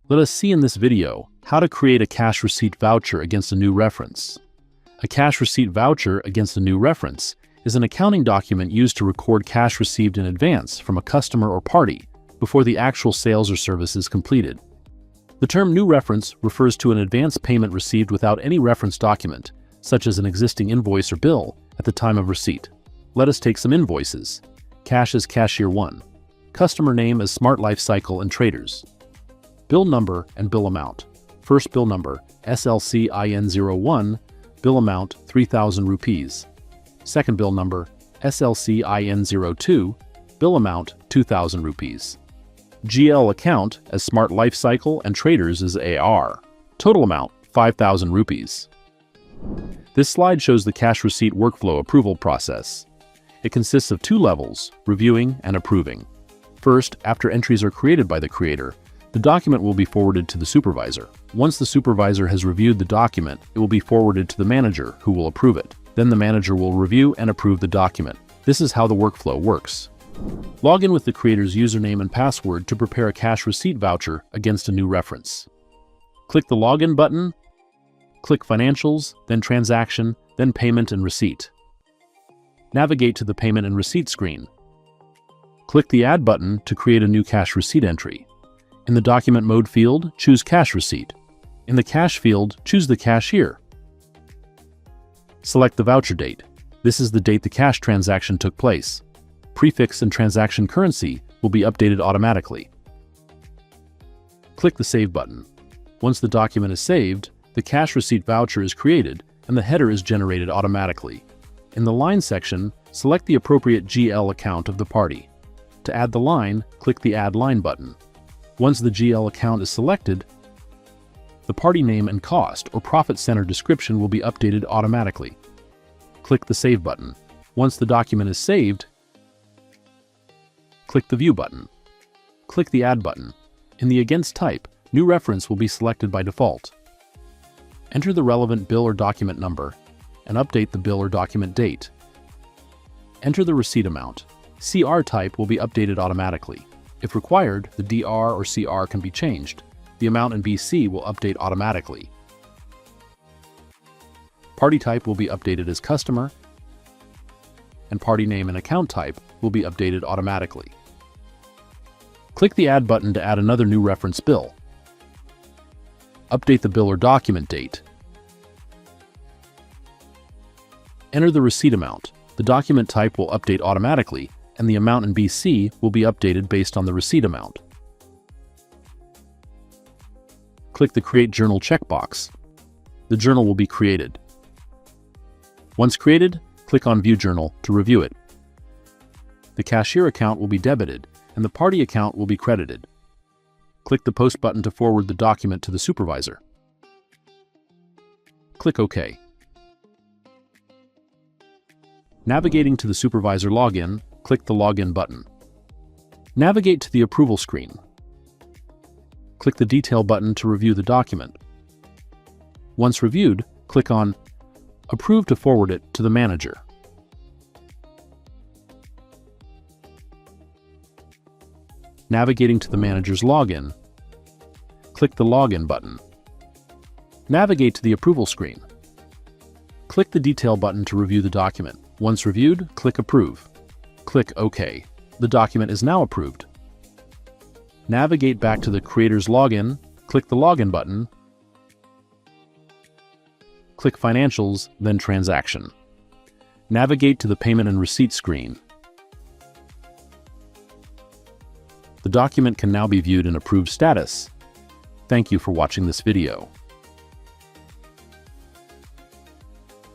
Let us see in this video how to create a cash receipt voucher against a new reference. A cash receipt voucher against a new reference is an accounting document used to record cash received in advance from a customer or party before the actual sales or service is completed. The term new reference refers to an advance payment received without any reference document, such as an existing invoice or bill, at the time of receipt. Let us take some invoices. Cash as Cashier 1. Customer name as Smart Lifecycle and Traders. Bill number and bill amount. First bill number, SLCIN01, bill amount 3,000 rupees. Second bill number, SLCIN02, bill amount 2,000 rupees. GL account as Smart Lifecycle and Traders as AR. Total amount, 5,000 rupees. This slide shows the cash receipt workflow approval process. It consists of two levels, reviewing and approving. First, after entries are created by the creator, the document will be forwarded to the supervisor. Once the supervisor has reviewed the document, it will be forwarded to the manager, who will approve it. Then the manager will review and approve the document. This is how the workflow works. Log in with the creator's username and password to prepare a cash receipt voucher against a new reference. Click the Login button, click Financials, then Transaction, then Payment and Receipt. Navigate to the Payment and Receipt screen. Click the Add button to create a new cash receipt entry. In the Document Mode field, choose Cash Receipt. In the Cash field, choose the cashier. Select the voucher date. This is the date the cash transaction took place. Prefix and transaction currency will be updated automatically. Click the Save button. Once the document is saved, the cash receipt voucher is created and the header is generated automatically. In the Line section, select the appropriate GL account of the party. To add the line, click the Add Line button. Once the GL account is selected, the party name and cost or profit center description will be updated automatically. Click the Save button. Once the document is saved, click the View button. Click the Add button. In the Against type, New Reference will be selected by default. Enter the relevant bill or document number and update the bill or document date. Enter the receipt amount. CR type will be updated automatically. If required, the DR or CR can be changed. The amount in BC will update automatically. Party type will be updated as customer, and party name and account type will be updated automatically. Click the Add button to add another new reference bill. Update the bill or document date. Enter the receipt amount. The document type will update automatically, and the amount in BC will be updated based on the receipt amount. Click the Create Journal checkbox. The journal will be created. Once created, click on View Journal to review it. The cashier account will be debited, and the party account will be credited. Click the Post button to forward the document to the supervisor. Click OK. Navigating to the supervisor login, click the Login button. Navigate to the Approval screen. Click the Detail button to review the document. Once reviewed, click on Approve to forward it to the manager. Navigating to the manager's login, click the Login button. Navigate to the Approval screen. Click the Detail button to review the document. Once reviewed, click Approve. Click OK. The document is now approved. Navigate back to the creator's login, click the Login button, click Financials, then Transaction. Navigate to the Payment and Receipt screen. The document can now be viewed in approved status. Thank you for watching this video.